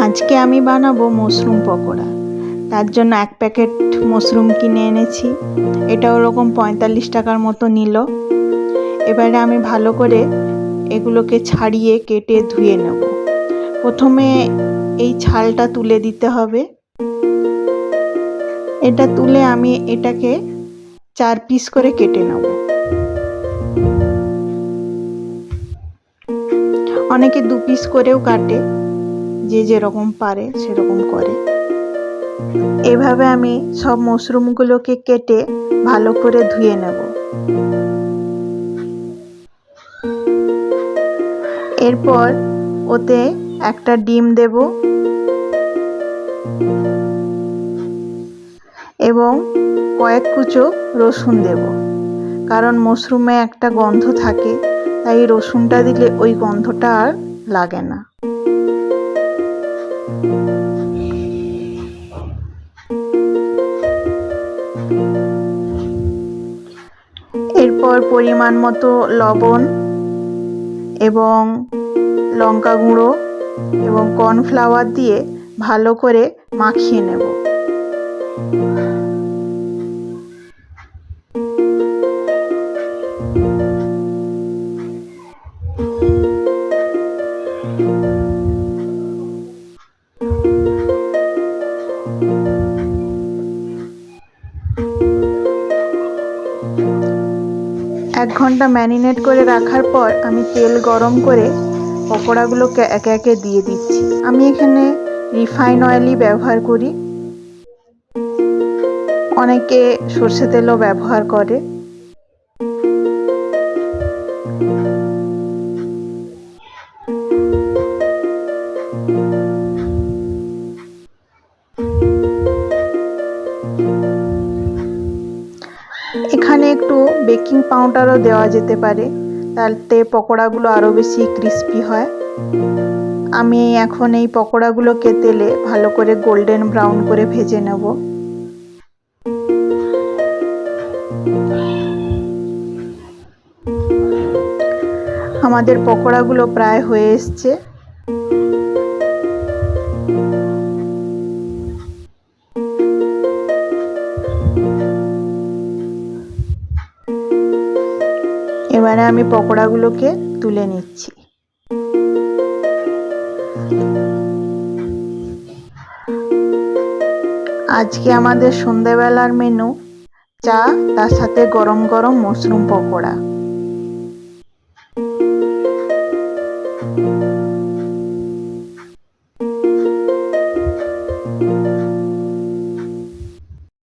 আজকে আমি বানাবো মাশরুম পকোড়া। তার জন্য 1 প্যাকেট মাশরুম কিনে এনেছি। এটা ওরকম 45 টাকার মতো নিল। এবারে আমি ভালো করে এগুলোকে ছাড়িয়ে কেটে ধুয়ে নেব। প্রথমে এই ছালটা তুলে দিতে হবে। এটা তুলে আমি এটাকে 4 পিস করে কেটে নেব। অনেকে 2 পিস করেও কাটে, যে যেরকম পারে সেরকম করে। এভাবে আমি সব মাশরুমগুলোকে কেটে ভালো করে ধুয়ে নেব। এরপর ওতে একটা ডিম দেব এবং কয়েক কুচো রসুন দেব, কারণ মাশরুমে একটা গন্ধ থাকে, তাই রসুনটা দিলে ওই গন্ধটা আর লাগে না। এরপর পরিমাণ মতো লবণ এবং লঙ্কা গুঁড়ো এবং কর্নফ্লাওয়ার দিয়ে ভালো করে মাখিয়ে নেব। এক ঘন্টা ম্যারিনেট করে রাখার পর আমি তেল গরম করে পকোড়াগুলোকে একে একে দিয়ে দিচ্ছি। আমি এখানে রিফাইন অয়েলই ব্যবহার করি, অনেকে সর্ষে তেলও ব্যবহার করে। এখানে একটু বেকিং পাউডারও দেওয়া যেতে পারে, তাতে পকোড়াগুলো আরও বেশি ক্রিস্পি হয়। আমি এখন এই পকোড়াগুলোকে তেলে ভালো করে গোল্ডেন ব্রাউন করে ভেজে নেব। আমাদের পকোড়াগুলো প্রায় হয়ে এসছে। এবারে আমি পকোড়াগুলোকে তুলে নিচ্ছি। আজকে আমাদের সন্ধ্যাবেলার মেনু চা, তার সাথে গরম গরম মাশরুম পকোড়া।